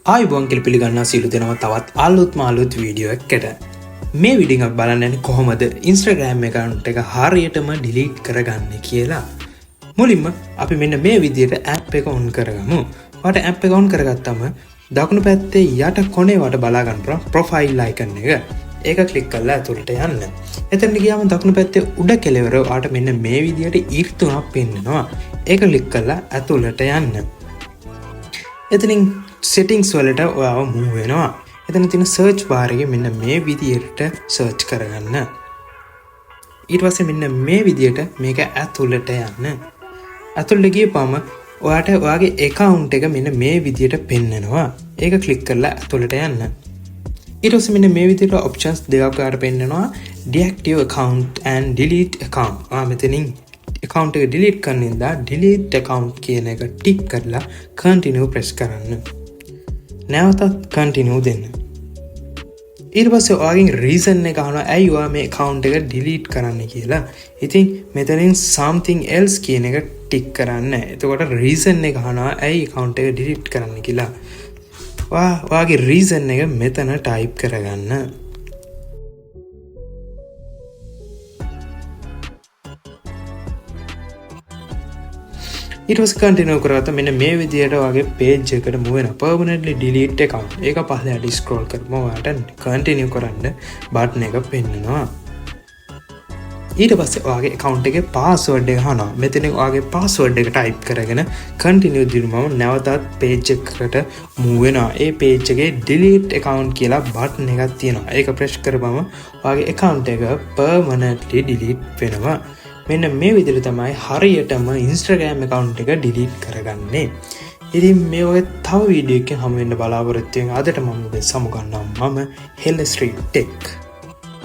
ආයුබෝවන් කියලා පිළිගන්නවා සියලු දෙනාම තවත් අලුත් වීඩියෝ එකකට. මේ වීඩියෝ එක බලන්න යන්නේ කොහොමද Instagram account එක හරියටම delete කරගන්නේ කියලා. මුලින්ම අපි මෙන්න මේ විදිහට app එක on කරගමු. ඔයාලට app එක on කරගත්තම දකුණු පැත්තේ යට කොනේ වට බලා ගන්න පුළුවන් profile icon එක. ඒක click කරලා ඇතුළට යන්න. එතනට ගියාම දකුණු පැත්තේ උඩ කෙළවර ඔයාලට මෙන්න මේ විදිහට ඉර් තුනක් පෙන්නනවා. ඒක click කරලා ඇතුළට යන්න. එතනින් settings වලට ඔයාව move වෙනවා. එතන තියෙන search bar එකේ මෙන්න මේ විදියට search කරගන්න. ඊට පස්සේ මෙන්න මේ විදියට මේක ඇතුළට යන්න. ඇතුළට ගියපම ඔයාට ඔයාගේ account එක මෙන්න මේ විදියට පෙන්නනවා. ඒක click කරලා ඇතුළට යන්න. ඊට පස්සේ මෙන්න මේ විදියට options දෙකක් ඔයාට පෙන්නනවා. deactive account and delete account. මෙතනින් account එක delete කරන්න ඉඳලා delete account කියන එක tick කරලා continue press කරන්න. නැවතත් continue දෙන්න. ඊට පස්සේ ඔයාගෙන් reason එක අහනවා ඇයි ඔයා මේ account එක delete කරන්න කියලා. ඉතින් මෙතනින් something else කියන එක tick කරන්න. එතකොට reason එක අහනවා ඇයි account එක delete කරන්න කියලා. ඔයාගේ reason එක මෙතන type කරගන්න. ඊට පස්සේ continue කරාම මෙන්න මේ විදියට ඔයාගේ page එකට move වෙනවා. permanently delete account. ඒක පස්සට scroll කරමු. ඔයාලට continue කරන්න button එක පෙන්නනවා. ඊට පස්සේ ඔයාගේ account එකේ password එක අහනවා. මෙතන ඔයාගේ password එක type කරගෙන continue දිනුවම නැවතත් page එකකට move වෙනවා. ඒ page එකේ delete account කියලා button එකක් තියෙනවා. ඒක press කරපම ඔයාගේ account එක permanently delete වෙනවා. මෙන්න මේ විදිහට තමයි හරියටම Instagram account එක delete කරගන්නේ. ඉතින් මේ වගේ තව වීඩියෝ එකකින් හමු වෙන්න බලාපොරොත්තු වෙන අදට මම ඔබ සමු ගන්නවා. මම Hell Street Tech.